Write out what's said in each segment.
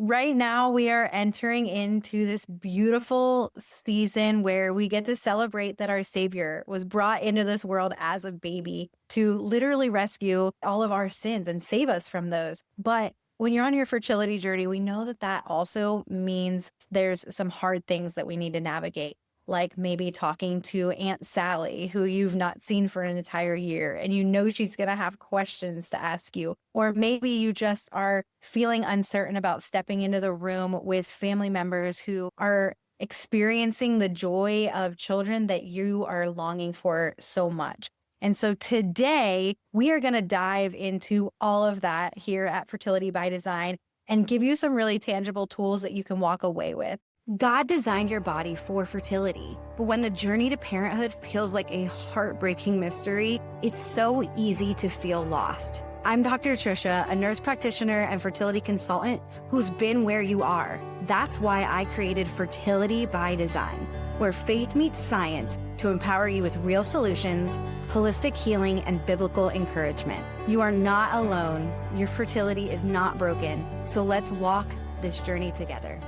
Right now, we are entering into this beautiful season where we get to celebrate that our Savior was brought into this world as a baby to literally rescue all of our sins and save us from those. But when you're on your fertility journey, we know that that also means there's some hard things that we need to navigate, like maybe talking to Aunt Sally, who you've not seen for an entire year, and you know she's going to have questions to ask you. Or maybe you just are feeling uncertain about stepping into the room with family members who are experiencing the joy of children that you are longing for so much. And so today we are going to dive into all of that here at Fertility by Design and give you some really tangible tools that you can walk away with. God designed your body for fertility, but when the journey to parenthood feels like a heartbreaking mystery, it's so easy to feel lost. I'm Dr. Trisha, a nurse practitioner and fertility consultant who's been where you are. That's why I created Fertility by Design, where faith meets science to empower you with real solutions, holistic healing, and biblical encouragement. You are not alone. Your fertility is not broken. So let's walk this journey together.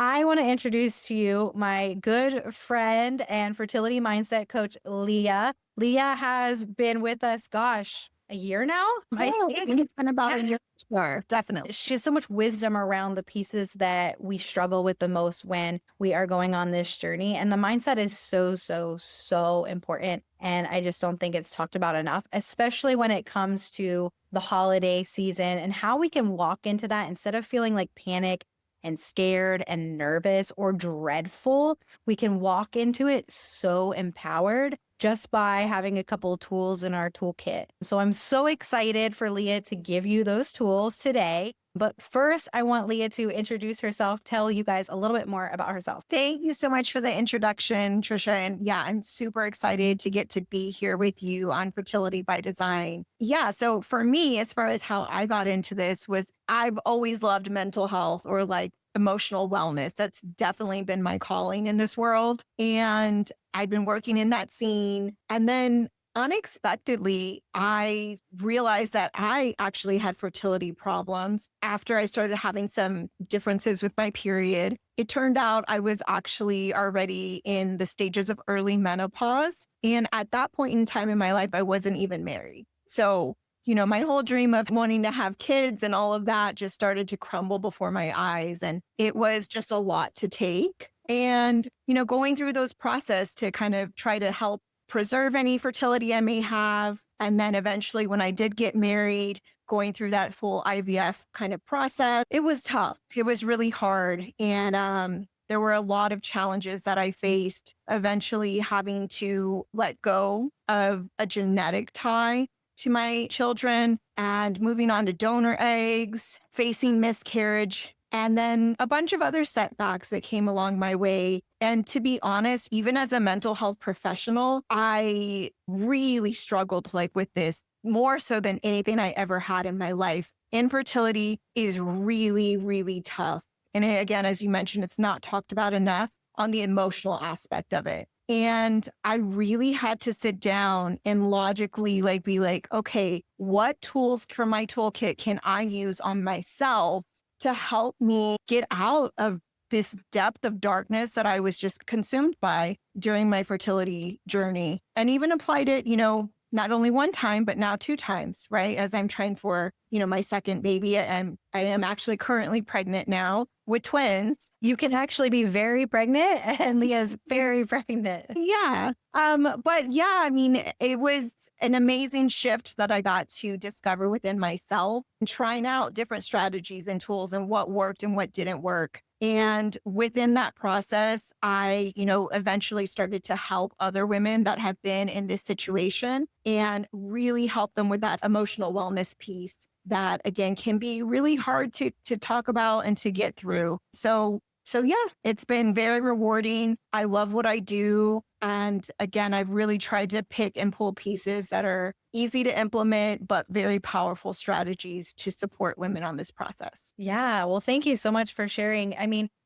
I want to introduce to you my good friend and fertility mindset coach, Leah. Leah has been with us, a year now? I think it's been about a year. Sure, definitely. She has so much wisdom around the pieces that we struggle with the most when we are going on this journey. And the mindset is so important. And I just don't think it's talked about enough, especially when it comes to the holiday season and how we can walk into that instead of feeling like panic and scared and nervous or dreadful. We can walk into it so empowered just by having a couple of tools in our toolkit. So I'm so excited for Leah to give you those tools today. But first, I want Leah to introduce herself, tell you guys a little bit more about herself. Thank you so much for the introduction, Trisha. And yeah, I'm super excited to get to be here with you on Fertility by Design. Yeah, so for me, as far as how I got into this was I've always loved mental health or like emotional wellness. That's definitely been my calling in this world. And I've been working in that scene. And then unexpectedly, I realized that I actually had fertility problems after I started having some differences with my period. It turned out I was actually already in the stages of early menopause. And at that point in time in my life, I wasn't even married. So, my whole dream of wanting to have kids and all of that just started to crumble before my eyes. And it was just a lot to take. And, going through those process to kind of try to help preserve any fertility I may have. And then eventually when I did get married, going through that full IVF kind of process, it was tough. It was really hard. And there were a lot of challenges that I faced, eventually having to let go of a genetic tie to my children and moving on to donor eggs, facing miscarriage, and then a bunch of other setbacks that came along my way. And to be honest, even as a mental health professional, I really struggled with this more so than anything I ever had in my life. Infertility is really, really tough. And again, as you mentioned, it's not talked about enough on the emotional aspect of it. And I really had to sit down and logically be like, okay, what tools from my toolkit can I use on myself to help me get out of this depth of darkness that I was just consumed by during my fertility journey, and even applied it, not only one time, but now 2 times, right? As I'm trying for, my second baby. I am actually currently pregnant now with twins. You can actually be very pregnant, and Leah's very pregnant. Yeah. But yeah, it was an amazing shift that I got to discover within myself and trying out different strategies and tools and what worked and what didn't work. And within that process, I, eventually started to help other women that have been in this situation and really help them with that emotional wellness piece that, again, can be really hard to talk about and to get through. So yeah, it's been very rewarding. I love what I do. And again, I've really tried to pick and pull pieces that are easy to implement, but very powerful strategies to support women on this process. Yeah. Well, thank you so much for sharing.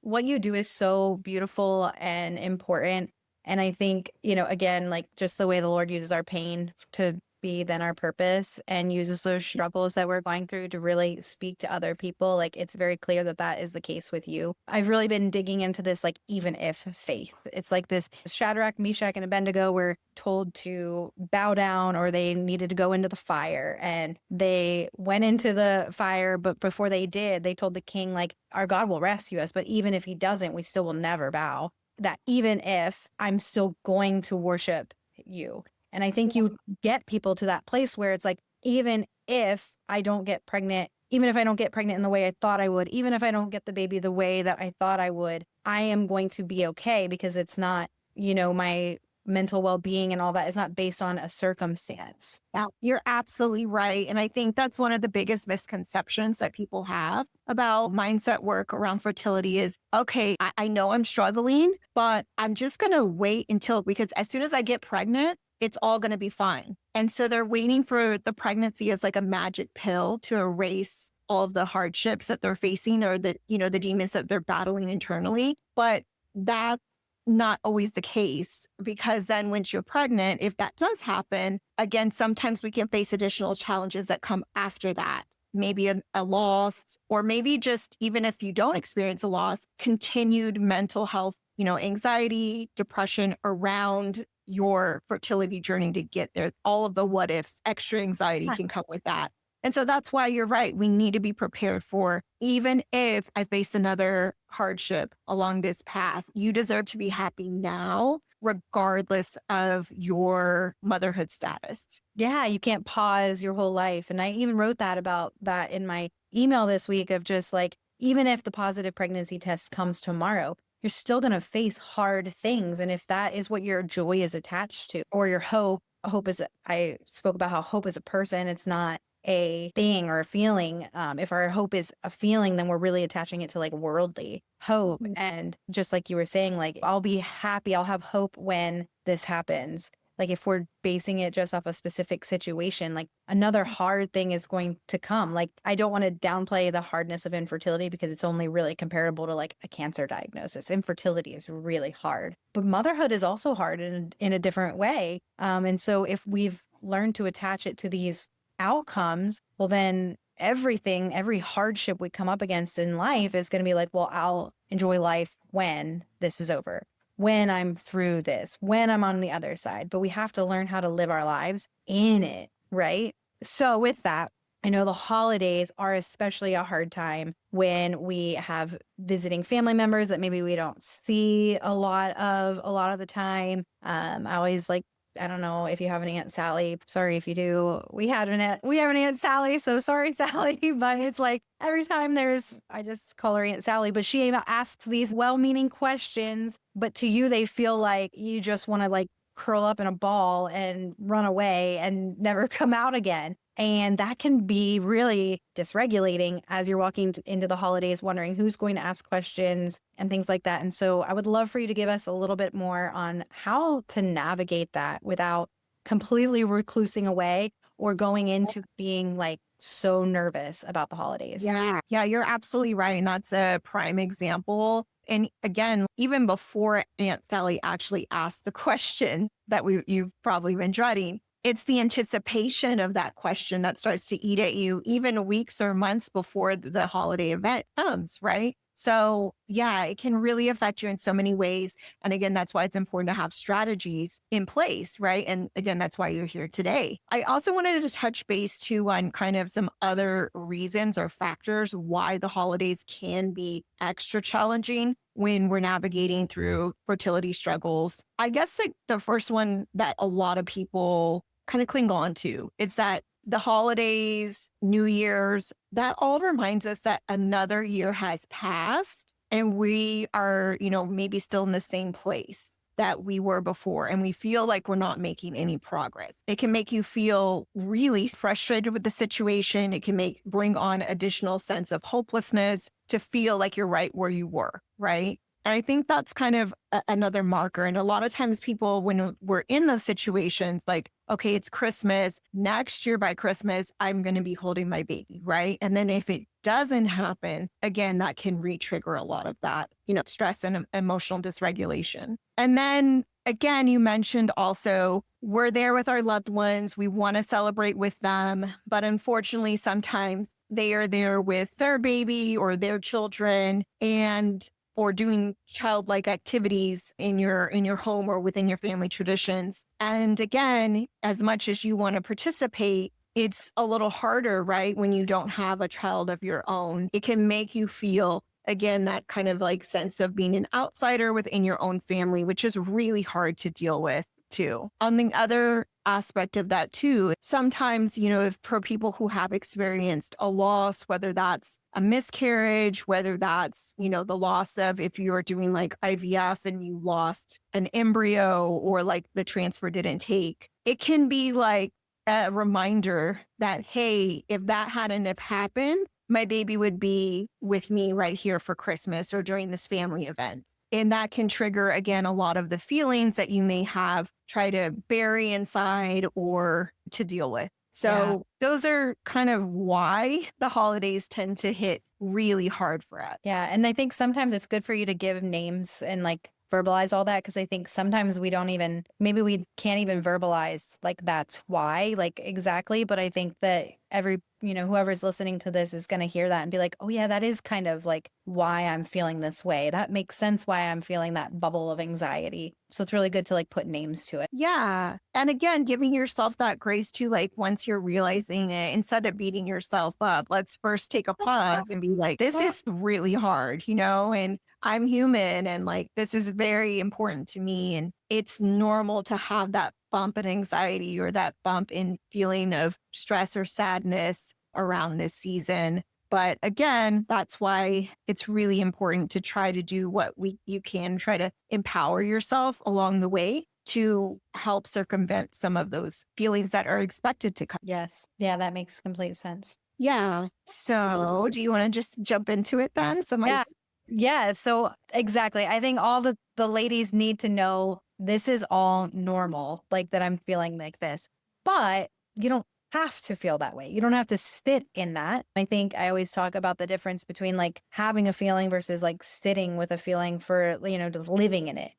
What you do is so beautiful and important. And I think, again, just the way the Lord uses our pain to be then our purpose and uses those struggles that we're going through to really speak to other people. Like, it's very clear that that is the case with you. I've really been digging into this, like, even if faith. It's like this Shadrach, Meshach, and Abednego were told to bow down, or they needed to go into the fire, and they went into the fire. But before they did, they told the king, like, our God will rescue us, but even if he doesn't, we still will never bow. That even if, I'm still going to worship you. And I think you get people to that place where it's like, even if I don't get pregnant, even if I don't get pregnant in the way I thought I would, even if I don't get the baby the way that I thought I would, I am going to be okay, because it's not, my mental well-being and all that is not based on a circumstance. Yeah, you're absolutely right. And I think that's one of the biggest misconceptions that people have about mindset work around fertility is, okay, I know I'm struggling, but I'm just going to wait because as soon as I get pregnant, it's all going to be fine. And so they're waiting for the pregnancy as like a magic pill to erase all of the hardships that they're facing, or the demons that they're battling internally. But that's not always the case, because then once you're pregnant, if that does happen, again, sometimes we can face additional challenges that come after that. Maybe a loss, or maybe just, even if you don't experience a loss, continued mental health, anxiety, depression around your fertility journey to get there. All of the what ifs, extra anxiety can come with that. And so that's why you're right. We need to be prepared for, even if I face another hardship along this path, you deserve to be happy now, regardless of your motherhood status. Yeah, you can't pause your whole life. And I even wrote that about that in my email this week, of just like, even if the positive pregnancy test comes tomorrow, you're still going to face hard things. And if that is what your joy is attached to, or your hope is, I spoke about how hope is a person, it's not a thing or a feeling. If our hope is a feeling, then we're really attaching it to like worldly hope. And just like you were saying, like, I'll be happy, I'll have hope when this happens. Like, if we're basing it just off a specific situation, like, another hard thing is going to come. Like, I don't want to downplay the hardness of infertility, because it's only really comparable to like a cancer diagnosis. Infertility is really hard, but motherhood is also hard in a different way. And so if we've learned to attach it to these outcomes, well, then every hardship we come up against in life is going to be like, well, I'll enjoy life when this is over, when I'm through this, when I'm on the other side. But we have to learn how to live our lives in it, right? So with that, I know the holidays are especially a hard time when we have visiting family members that maybe we don't see a lot of the time. I always like, I don't know if you have an Aunt Sally. Sorry if you do. We have an Aunt Sally. So sorry, Sally. But it's like every time I just call her Aunt Sally, but she asks these well-meaning questions, but to you, they feel like you just want to like curl up in a ball and run away and never come out again. And that can be really dysregulating as you're walking into the holidays, wondering who's going to ask questions and things like that. And so I would love for you to give us a little bit more on how to navigate that without completely reclusing away or going into being like so nervous about the holidays. Yeah, you're absolutely right. And that's a prime example. And again, even before Aunt Sally actually asked the question that you've probably been dreading, it's the anticipation of that question that starts to eat at you even weeks or months before the holiday event comes, right? So yeah, it can really affect you in so many ways. And again, that's why it's important to have strategies in place, right? And again, that's why you're here today. I also wanted to touch base too on kind of some other reasons or factors why the holidays can be extra challenging when we're navigating through fertility struggles. I guess like the first one that a lot of people kind of cling on to is that the holidays, New Year's, that all reminds us that another year has passed and we are, maybe still in the same place that we were before. And we feel like we're not making any progress. It can make you feel really frustrated with the situation. It can bring on additional sense of hopelessness to feel like you're right where you were, right? And I think that's kind of another marker. And a lot of times people, when we're in those situations, like, okay, it's Christmas. Next year by Christmas, I'm going to be holding my baby, right? And then if it doesn't happen, again, that can re-trigger a lot of that, stress and emotional dysregulation. And then again, you mentioned also we're there with our loved ones. We want to celebrate with them. But unfortunately, sometimes they are there with their baby or their children and or doing childlike activities in your home or within your family traditions. And again, as much as you want to participate, it's a little harder, right? When you don't have a child of your own, it can make you feel, again, that kind of like sense of being an outsider within your own family, which is really hard to deal with too. On the other aspect of that too, sometimes, if for people who have experienced a loss, whether that's a miscarriage, whether that's, the loss of if you're doing like IVF and you lost an embryo or like the transfer didn't take, it can be like a reminder that, hey, if that hadn't have happened, my baby would be with me right here for Christmas or during this family event. And that can trigger, again, a lot of the feelings that you may have try to bury inside or to deal with. Yeah. So those are kind of why the holidays tend to hit really hard for us. Yeah. And I think sometimes it's good for you to give names and like verbalize all that because I think sometimes we don't even, maybe we can't even verbalize like that's why, like exactly. But I think that whoever's listening to this is going to hear that and be like, oh, yeah, that is kind of like why I'm feeling this way. That makes sense why I'm feeling that bubble of anxiety. So it's really good to like put names to it. Yeah. And again, giving yourself that grace to like once you're realizing it, instead of beating yourself up, let's first take a pause and be like, this is really hard, and I'm human and like this is very important to me. And it's normal to have that bump in anxiety or that bump in feeling of stress or sadness around this season. But again, that's why it's really important to try to do what you can, try to empower yourself along the way to help circumvent some of those feelings that are expected to come. Yes. Yeah, that makes complete sense. Yeah. So do you want to just jump into it then? Yeah. Yeah. So exactly. I think all the ladies need to know this is all normal, like that I'm feeling like this. But you don't have to feel that way. You don't have to sit in that. I think I always talk about the difference between like having a feeling versus like sitting with a feeling for, just living in it.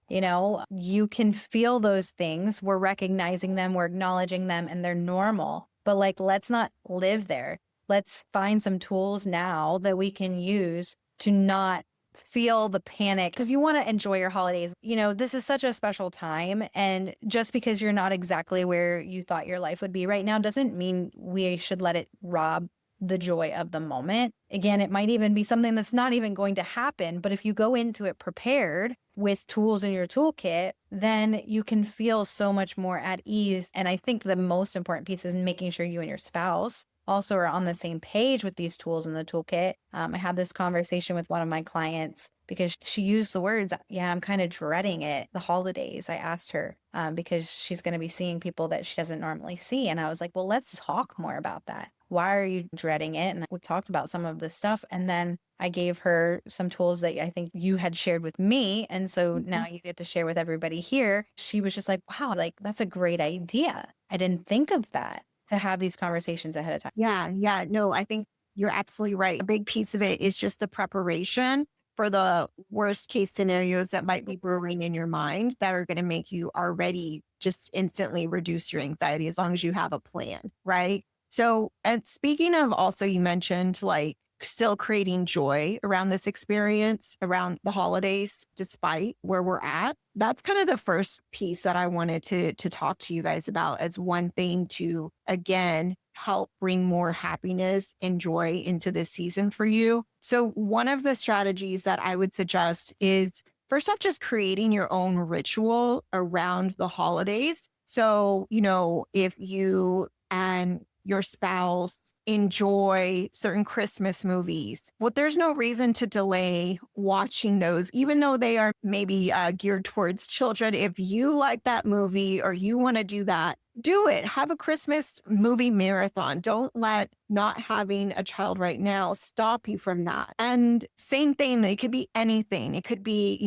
You can feel those things. We're recognizing them, we're acknowledging them, and they're normal. But like, let's not live there. Let's find some tools now that we can use to not feel the panic because you want to enjoy your holidays. This is such a special time. And just because you're not exactly where you thought your life would be right now doesn't mean we should let it rob the joy of the moment. Again, it might even be something that's not even going to happen. But if you go into it prepared with tools in your toolkit, then you can feel so much more at ease. And I think the most important piece is making sure you and your spouse also are on the same page with these tools in the toolkit. I had this conversation with one of my clients because she used the words, yeah, I'm kind of dreading it, the holidays. I asked her because she's going to be seeing people that she doesn't normally see. And I was like, well, let's talk more about that. Why are you dreading it? And we talked about some of this stuff. And then I gave her some tools that I think you had shared with me. And so now you get to share with everybody here. She was just like, wow, like that's a great idea. I didn't think of that, to have these conversations ahead of time. Yeah. Yeah. No, I think you're absolutely right. A big piece of it is just the preparation for the worst case scenarios that might be brewing in your mind that are going to make you already just instantly reduce your anxiety as long as you have a plan. Right. So, and speaking of also, you mentioned like still creating joy around this experience, around the holidays, despite where we're at. That's kind of the first piece that I wanted to talk to you guys about as one thing to, again, help bring more happiness and joy into this season for you. So one of the strategies that I would suggest is first off, just creating your own ritual around the holidays. So, if you and your spouse enjoy certain Christmas movies, well, there's no reason to delay watching those, even though they are maybe geared towards children. If you like that movie or you want to do that, do it. Have a Christmas movie marathon. Don't let not having a child right now stop you from that. And same thing, it could be anything. It could be,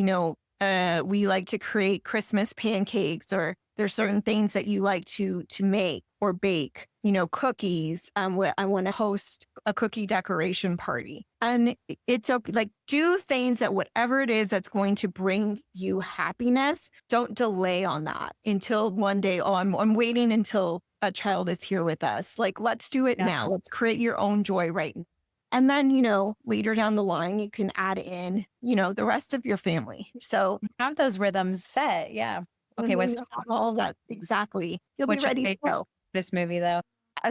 we like to create Christmas pancakes, or there's certain things that you like to make or bake, cookies. I want to host a cookie decoration party. And it's okay. Like, do things that whatever it is that's going to bring you happiness, don't delay on that until one day, oh, I'm waiting until a child is here with us. Like, let's do it Yeah. now. Let's create your own joy right now. And then, later down the line, you can add in, the rest of your family. So Have those rhythms set. Yeah. Okay. when you have all that, exactly, you'll be What's your ready to favorite go. this movie though?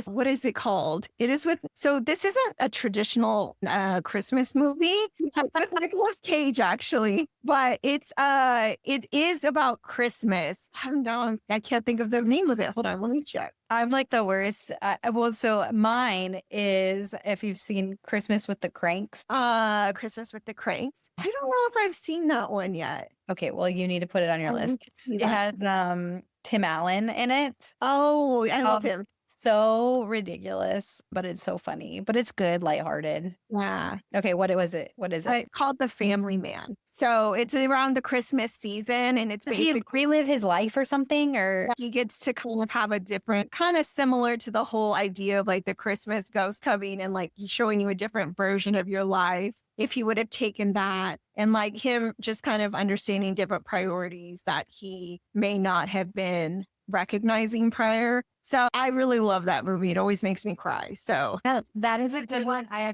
What is it called? It is so this isn't a traditional Christmas movie. It's with Nicolas Cage, actually, but it is about Christmas. I can't think of the name of it. Hold on, let me check. I'm like the worst. Well, so mine is, if you've seen Christmas with the Cranks. Christmas with the Cranks. I don't know if I've seen that one yet. Okay, well, you need to put it on your I list. need to see It that. has Tim Allen in it. Oh, I love Um, him. So ridiculous, but it's so funny. But it's good, lighthearted. Yeah. Okay, what was it? What is it? It's called The Family Man. So it's around the Christmas season, and it's Does he basically relive his life or something? Or he gets to kind of have a different, kind of similar to the whole idea of like the Christmas ghost coming and like showing you a different version of your life. If he would have taken that, and like him just kind of understanding different priorities that he may not have been recognizing prior. So I really love that movie. It always makes me cry. So yeah, that is a good one. I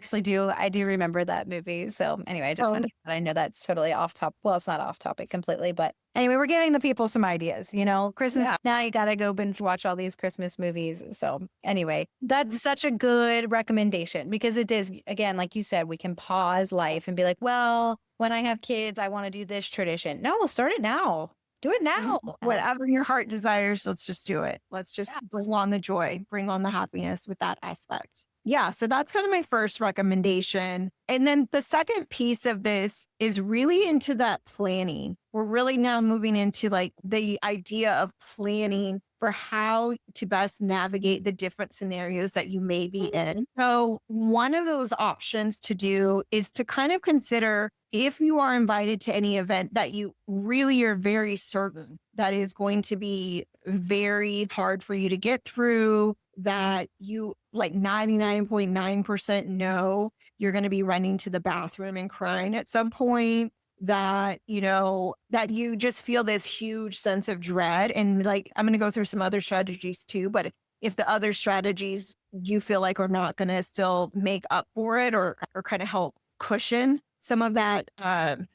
do remember that movie. So anyway, I just wanted to, I know that's totally off topic. Well, it's not off topic completely, but anyway, we're giving the people some ideas, Christmas. Yeah. Now you got to go binge watch all these Christmas movies. So anyway, that's such a good recommendation, because it is, again, like you said, we can pause life and be like, well, when I have kids, I want to do this tradition. No, we'll start it now. Do it now. Whatever your heart desires, let's just do it. Let's just bring on the joy, bring on the happiness with that aspect. Yeah. So that's kind of my first recommendation. And then the second piece of this is really into that planning. We're really now moving into like the idea of planning for how to best navigate the different scenarios that you may be in. So one of those options to do is to kind of consider, if you are invited to any event that you really are very certain that is going to be very hard for you to get through, that you like 99.9% know you're going to be running to the bathroom and crying at some point, that, that you just feel this huge sense of dread. And like, I'm going to go through some other strategies too, but if the other strategies you feel like are not going to still make up for it, or kind of help cushion some of that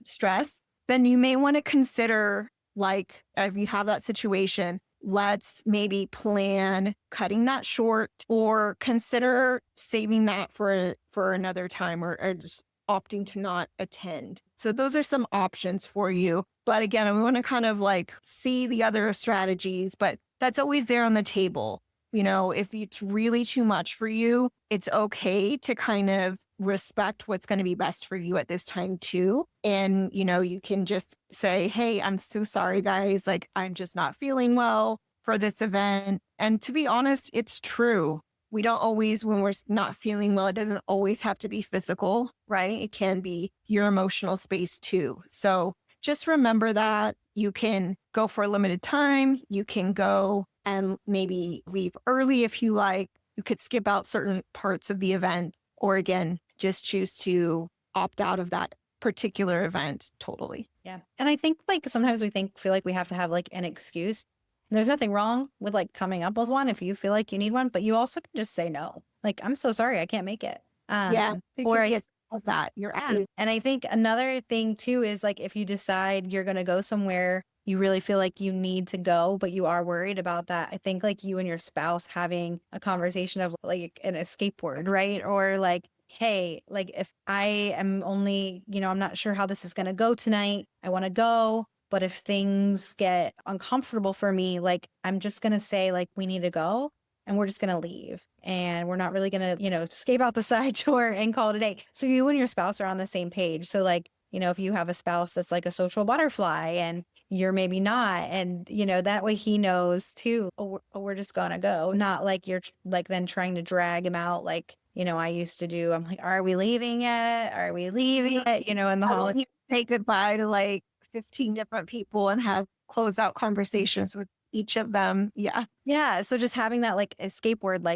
stress, then you may want to consider, like, if you have that situation, let's maybe plan cutting that short, or consider saving that for another time, or just opting to not attend. So those are some options for you. But again, we want to kind of like see the other strategies, but that's always there on the table. If it's really too much for you, it's okay to kind of respect what's going to be best for you at this time too. And, you can just say, hey, I'm so sorry, guys. Like, I'm just not feeling well for this event. And to be honest, it's true. We don't always, when we're not feeling well, it doesn't always have to be physical, right? It can be your emotional space too. So just remember that you can go for a limited time. You can go and maybe leave early if you like. You could skip out certain parts of the event, or again, just choose to opt out of that particular event totally. Yeah. And I think like sometimes feel like we have to have like an excuse. And there's nothing wrong with like coming up with one if you feel like you need one, but you also can just say no. Like, I'm so sorry, I can't make it. Or yes, that you're absolutely. And I think another thing too is like, if you decide you're going to go somewhere, you really feel like you need to go, but you are worried about that. I think like you and your spouse having a conversation of like an escape word, right? Or like, hey, like if I am only, I'm not sure how this is going to go tonight. I want to go. But if things get uncomfortable for me, like I'm just going to say like, we need to go, and we're just going to leave, and we're not really going to, escape out the side door and call it a day. So you and your spouse are on the same page. So like, if you have a spouse that's like a social butterfly and you're maybe not, and that way he knows too, oh, we're just going to go. Not like you're like then trying to drag him out. Like, I used to do, I'm like, are we leaving yet? Are we leaving yet? In the holiday. Say goodbye to like 15 different people and have closeout conversations with each of them. Yeah. Yeah. So just having that like escape word,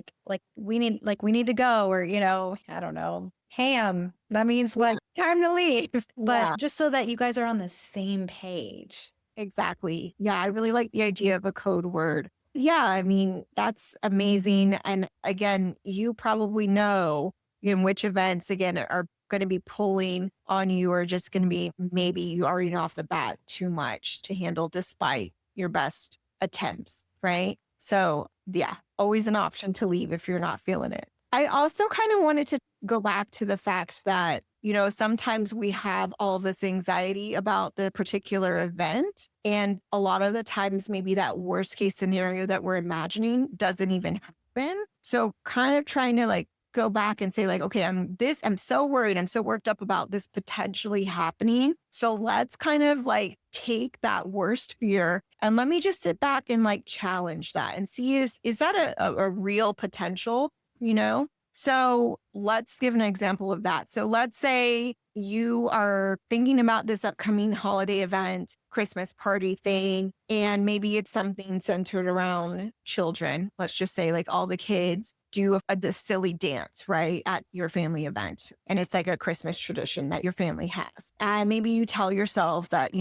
we need to go, or, I don't know, ham. That means Yeah. what? Time to leave. But Yeah. just so that you guys are on the same page. Exactly. Yeah, I really like the idea of a code word. Yeah, I mean, that's amazing. And again, you probably know in which events, again, are going to be pulling on you or just going to be maybe you already know off the bat too much to handle despite your best attempts, right? So, yeah, always an option to leave if you're not feeling it. I also kind of wanted to go back to the fact that, sometimes we have all this anxiety about the particular event. And a lot of the times, maybe that worst case scenario that we're imagining doesn't even happen. So, kind of trying to like go back and say, like, okay, I'm so worried. I'm so worked up about this potentially happening. So, let's kind of like take that worst fear and let me just sit back and like challenge that and see is that a real potential, you know? So let's give an example of that. So let's say you are thinking about this upcoming holiday event, Christmas party thing, and maybe it's something centered around children. Let's just say like all the kids do this silly dance, right, at your family event. And it's like a Christmas tradition that your family has. And maybe you tell yourself that,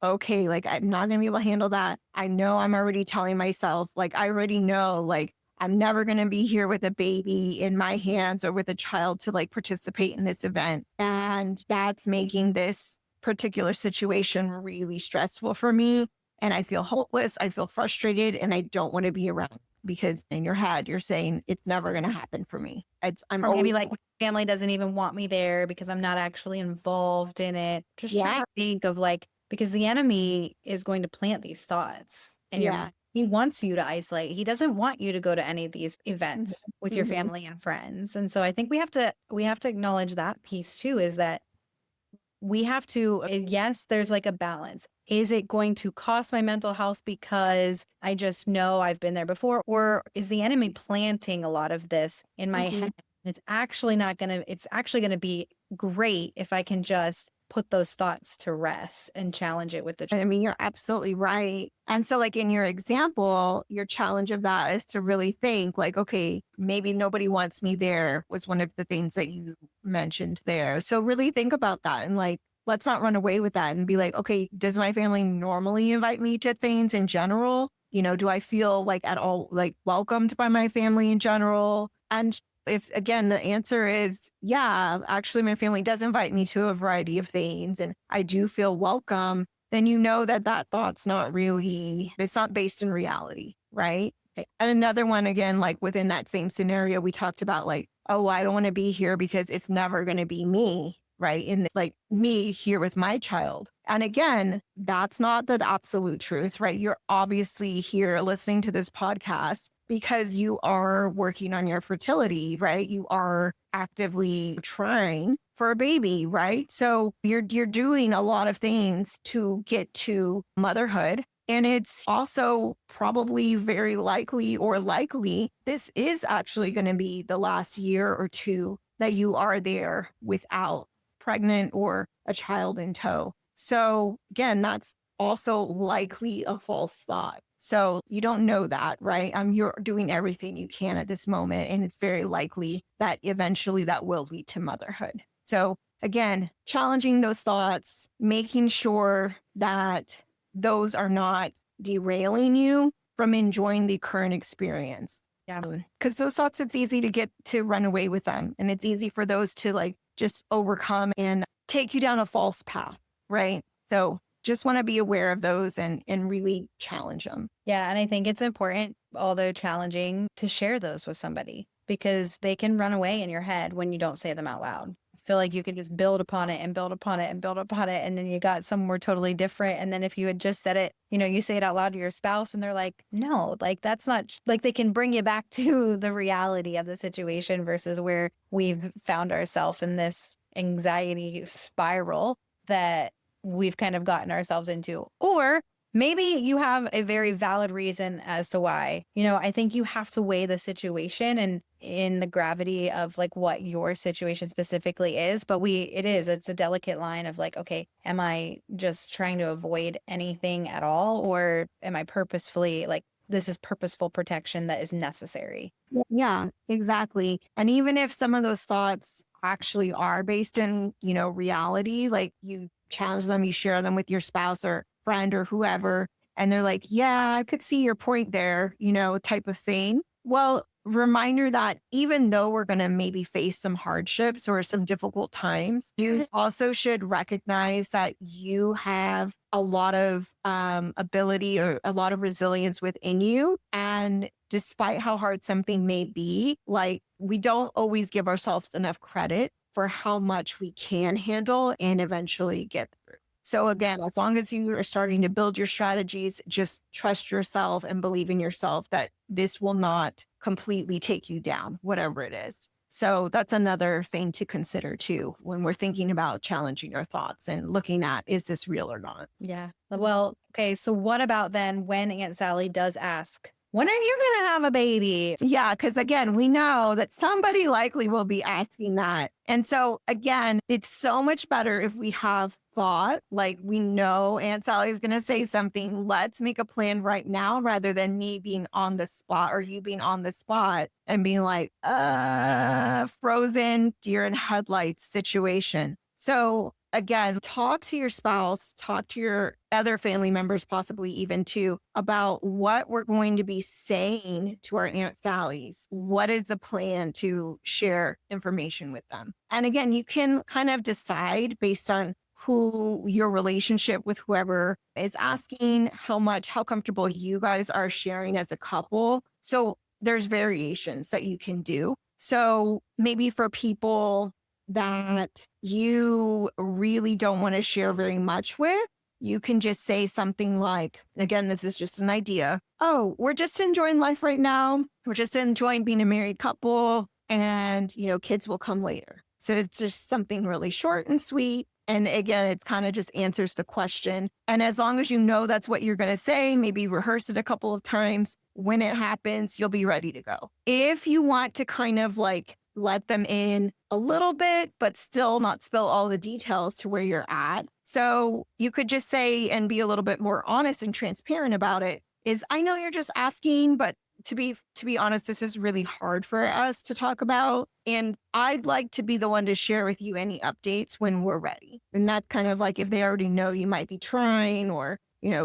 okay, like I'm not going to be able to handle that. I know I'm already telling myself, like, I already know, like, I'm never going to be here with a baby in my hands or with a child to like participate in this event. And that's making this particular situation really stressful for me. And I feel hopeless. I feel frustrated and I don't want to be around because in your head, you're saying it's never going to happen for me. I'm Or maybe always like my family doesn't even want me there because I'm not actually involved in it. Just trying yeah, to think of like, because the enemy is going to plant these thoughts in your yeah. mind. He wants you to isolate. He doesn't want you to go to any of these Mhm, events with your mhm, family and friends. And so I think we have to acknowledge that piece too, is that we have to, yes, there's like a balance. Is it going to cost my mental health because I just know I've been there before? Or is the enemy planting a lot of this in my mhm. head? It's actually going to be great if I can just put those thoughts to rest and challenge it with the I mean, you're absolutely right. And so, like in your example, your challenge of that is to really think, like, okay, maybe nobody wants me there was one of the things that you mentioned there. So, really think about that and like, let's not run away with that and be like, okay, does my family normally invite me to things in general? Do I feel like at all like welcomed by my family in general? And if again the answer is yeah, actually my family does invite me to a variety of things and I do feel welcome, then you know that that thought's not really, it's not based in reality, right? Right. And another one again, like within that same scenario, we talked about like, oh, I don't want to be here because it's never going to be me, right? In like me here with my child. And again, that's not the absolute truth, right? You're obviously here listening to this podcast because you are working on your fertility, right? You are actively trying for a baby, right? So you're doing a lot of things to get to motherhood. And it's also probably very likely or likely this is actually going to be the last year or two that you are there without pregnant or a child in tow. So again, that's also likely a false thought. So you don't know that, right? You're doing everything you can at this moment, and it's very likely that eventually that will lead to motherhood. So again, challenging those thoughts, making sure that those are not derailing you from enjoying the current experience. Yeah. Because those thoughts, it's easy to get to run away with them. And it's easy for those to like just overcome and take you down a false path, right? So just want to be aware of those and really challenge them. Yeah. And I think it's important, although challenging, to share those with somebody because they can run away in your head when you don't say them out loud. I feel like you can just build upon it and build upon it and build upon it. And then you got somewhere totally different. And then if you had just said it, you say it out loud to your spouse and they're like, no, like that's not like they can bring you back to the reality of the situation versus where we've found ourselves in this anxiety spiral that we've kind of gotten ourselves into. Or maybe you have a very valid reason as to why. I think you have to weigh the situation and in the gravity of like what your situation specifically is. But it's a delicate line of like, okay, am I just trying to avoid anything at all? Or am I purposefully like, this is purposeful protection that is necessary? Yeah, exactly. And even if some of those thoughts actually are based in, reality, like you challenge them, you share them with your spouse or friend or whoever, and they're like, yeah, I could see your point there, type of thing. Well, reminder that even though we're going to maybe face some hardships or some difficult times, you also should recognize that you have a lot of ability or a lot of resilience within you. And despite how hard something may be, like we don't always give ourselves enough credit for how much we can handle and eventually get through. So again, as long as you are starting to build your strategies, just trust yourself and believe in yourself that this will not completely take you down, whatever it is. So that's another thing to consider too when we're thinking about challenging our thoughts and looking at, is this real or not? Yeah. Well, okay. So what about then when Aunt Sally does ask, when are you going to have a baby? Yeah, because again, we know that somebody likely will be asking that. And so again, it's so much better if we have thought, like we know Aunt Sally is going to say something. Let's make a plan right now rather than me being on the spot or you being on the spot and being like, frozen deer in headlights situation. So again, talk to your spouse, talk to your other family members, possibly even too, about what we're going to be saying to our Aunt Sally's. What is the plan to share information with them? And again, you can kind of decide based on who your relationship with whoever is asking, how comfortable you guys are sharing as a couple. So there's variations that you can do. So maybe for people that you really don't want to share very much with, you can just say something like, again, this is just an idea. Oh, we're just enjoying life right now. We're just enjoying being a married couple and, kids will come later. So it's just something really short and sweet. And again, it kind of just answers the question. And as long as you know that's what you're going to say, maybe rehearse it a couple of times. When it happens, you'll be ready to go. If you want to kind of like let them in a little bit, but still not spill all the details to where you're at. So you could just say and be a little bit more honest and transparent about it is, I know you're just asking, but to be honest, this is really hard for us to talk about. And I'd like to be the one to share with you any updates when we're ready. And that's kind of like if they already know you might be trying, or,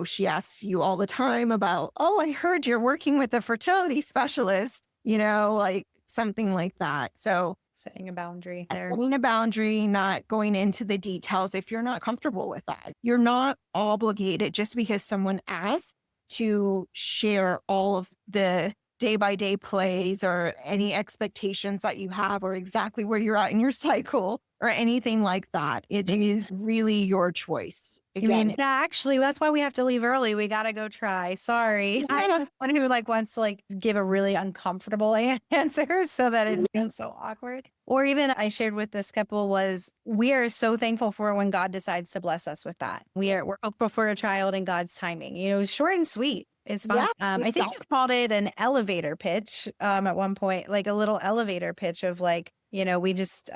she asks you all the time about, oh, I heard you're working with a fertility specialist, like something like that. So Setting a boundary there. setting a boundary, not going into the details if you're not comfortable with that. You're not obligated just because someone asks to share all of the day by day plays or any expectations that you have or exactly where you're at in your cycle or anything like that. It is really your choice. You mean, actually, that's why we have to leave early. We got to go try. Sorry. I'm one who wants to give a really uncomfortable answer so that it becomes so awkward. Or even I shared with this couple was we are so thankful for when God decides to bless us with that. We're hopeful for a child in God's timing. Short and sweet. It's fun. Yeah, I think you called it an elevator pitch at one point, like a little elevator pitch of we just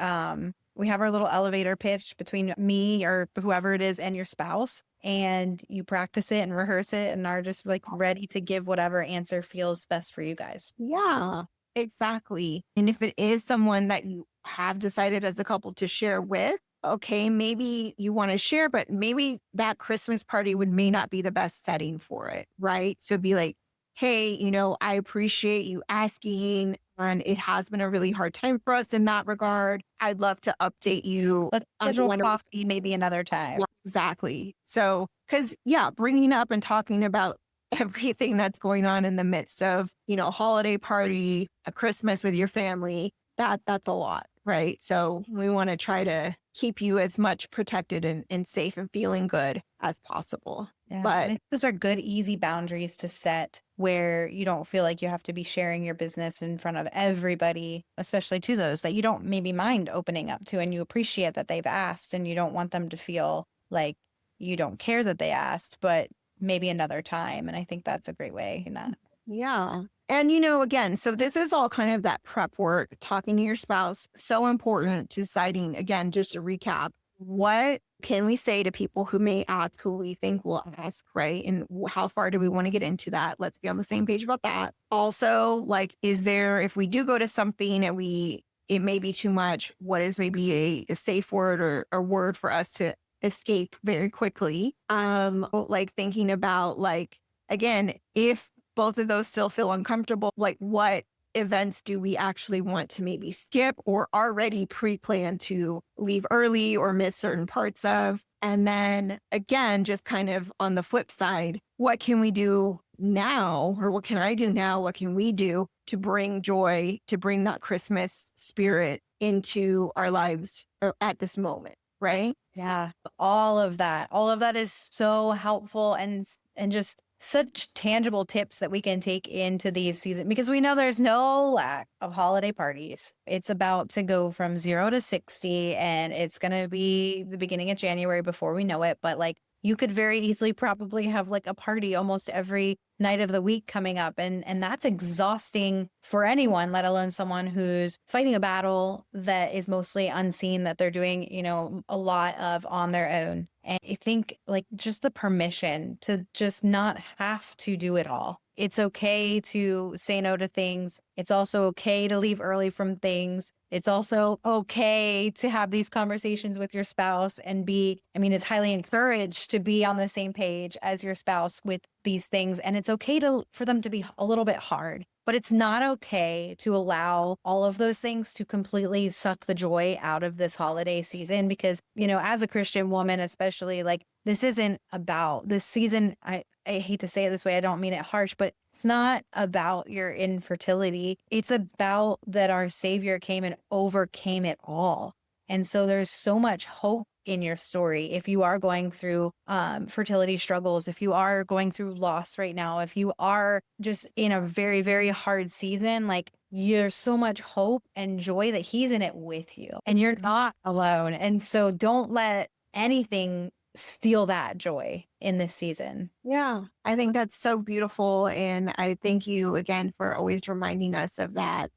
we have our little elevator pitch between me or whoever it is and your spouse, and you practice it and rehearse it and are just ready to give whatever answer feels best for you guys. Yeah, exactly. And if it is someone that you have decided as a couple to share with, okay, maybe you want to share, but maybe that Christmas party may not be the best setting for it, right? So be like, hey, I appreciate you asking. And it has been a really hard time for us in that regard. I'd love to update you. Let's schedule coffee maybe another time. Yeah, exactly. So, because, bringing up and talking about everything that's going on in the midst of, holiday party, a Christmas with your family, that's a lot, right? So we want to try to keep you as much protected and safe and feeling good as possible. Yeah, But I think those are good, easy boundaries to set where you don't feel like you have to be sharing your business in front of everybody, especially to those that you don't maybe mind opening up to and you appreciate that they've asked and you don't want them to feel like you don't care that they asked, but maybe another time. And I think that's a great way in that. Yeah. And, again, so this is all kind of that prep work, talking to your spouse, so important to deciding, again, just to recap, what can we say to people who may ask, who we think will ask, right? And how far do we want to get into that? Let's be on the same page about that. Also, like, is there, if we do go to something and it may be too much, what is maybe a safe word or a word for us to escape very quickly? Like thinking about, like, again, if both of those still feel uncomfortable, like what events do we actually want to maybe skip or already pre-plan to leave early or miss certain parts of? And then again, just kind of on the flip side, what can we do now, or what can I do now? What can we do to bring joy, to bring that Christmas spirit into our lives at this moment, right? Yeah, all of that is so helpful and just such tangible tips that we can take into these seasons, because we know there's no lack of holiday parties. It's about to go from 0 to 60, and it's going to be the beginning of January before we know it. But like, you could very easily probably have like a party almost every night of the week coming up. And that's exhausting for anyone, let alone someone who's fighting a battle that is mostly unseen, that they're doing, a lot of on their own. And I think like just the permission to just not have to do it all. It's okay to say no to things. It's also okay to leave early from things. It's also okay to have these conversations with your spouse and it's highly encouraged to be on the same page as your spouse with these things. And it's okay for them to be a little bit hard, but it's not okay to allow all of those things to completely suck the joy out of this holiday season. Because, as a Christian woman, especially, like, this isn't about this season. I hate to say it this way. I don't mean it harsh, but it's not about your infertility. It's about that our Savior came and overcame it all. And so there's so much hope in your story. If you are going through fertility struggles, if you are going through loss right now, if you are just in a very, very hard season, like, there's so much hope and joy that He's in it with you and you're not alone. And so don't let anything steal that joy in this season. Yeah, I think that's so beautiful. And I thank you again for always reminding us of that,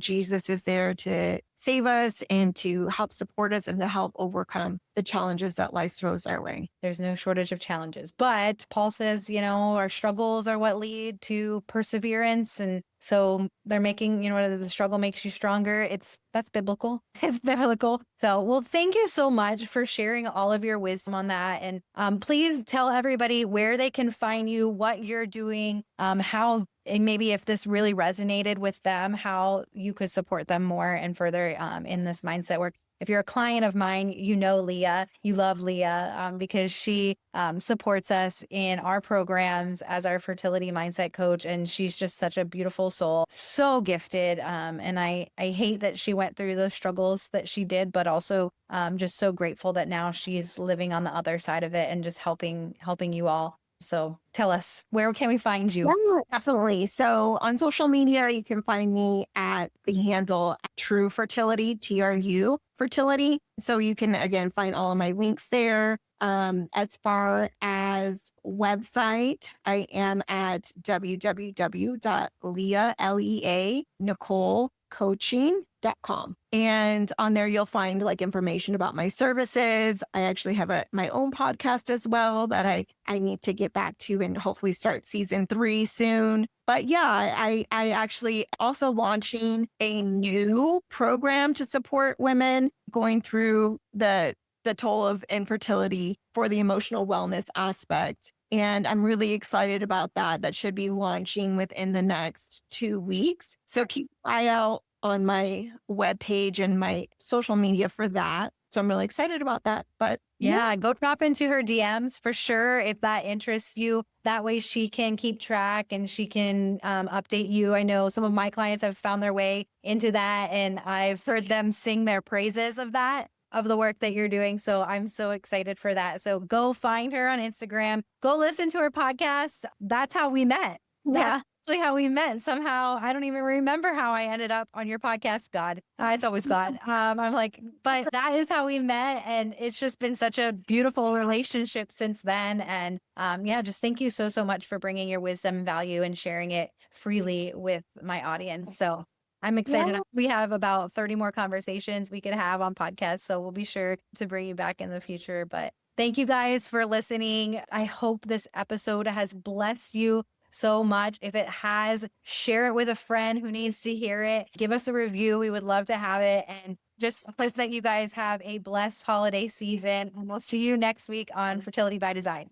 Jesus is there to save us and to help support us and to help overcome the challenges that life throws our way. There's no shortage of challenges, but Paul says, our struggles are what lead to perseverance. And so they're making, the struggle makes you stronger. That's biblical. It's biblical. So, well, thank you so much for sharing all of your wisdom on that. And please tell everybody where they can find you, what you're doing, how, and maybe if this really resonated with them, how you could support them more and further in this mindset work. If you're a client of mine, Leah, you love Leah because she supports us in our programs as our fertility mindset coach. And she's just such a beautiful soul, so gifted. And I hate that she went through the struggles that she did, but also just so grateful that now she's living on the other side of it and just helping you all. So tell us, where can we find you? Yeah, definitely. So on social media, you can find me at the handle True Fertility, TRU Fertility. So you can, again, find all of my links there. As far as website, I am at www.leah.nicolecoaching.com. And on there, you'll find like information about my services. I actually have my own podcast as well that I need to get back to and hopefully start season 3 soon. But yeah, I actually also launching a new program to support women going through the toll of infertility for the emotional wellness aspect. And I'm really excited about that. That should be launching within the next 2 weeks. So keep an eye out on my webpage and my social media for that. So I'm really excited about that. But yeah, go drop into her DMs for sure if that interests you. That way she can keep track and she can update you. I know some of my clients have found their way into that, and I've heard them sing their praises of that, of the work that you're doing. So I'm so excited for that. So go find her on Instagram. Go listen to her podcast. That's how we met. yeah, actually how we met. Somehow, I don't even remember how I ended up on your podcast. God, it's always God. I'm like, but that is how we met. And it's just been such a beautiful relationship since then. And yeah, just thank you so, so much for bringing your wisdom and value and sharing it freely with my audience. So I'm excited. Yeah. We have about 30 more conversations we could have on podcasts. So we'll be sure to bring you back in the future. But thank you guys for listening. I hope this episode has blessed you so much. If it has, share it with a friend who needs to hear it. Give us a review. We would love to have it. And just hope that you guys have a blessed holiday season. And we'll see you next week on Fertility by Design.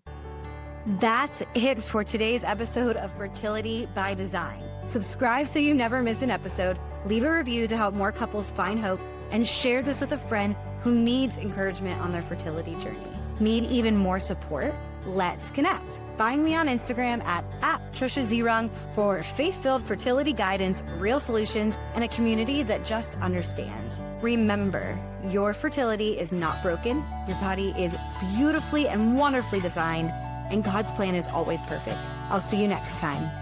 That's it for today's episode of Fertility by Design. Subscribe so you never miss an episode, leave a review to help more couples find hope, and share this with a friend who needs encouragement on their fertility journey. Need even more support? Let's connect. Find me on Instagram at Trisha Zehrung for faith-filled fertility guidance, real solutions, and a community that just understands. Remember, your fertility is not broken. Your body is beautifully and wonderfully designed, and God's plan is always perfect. I'll see you next time.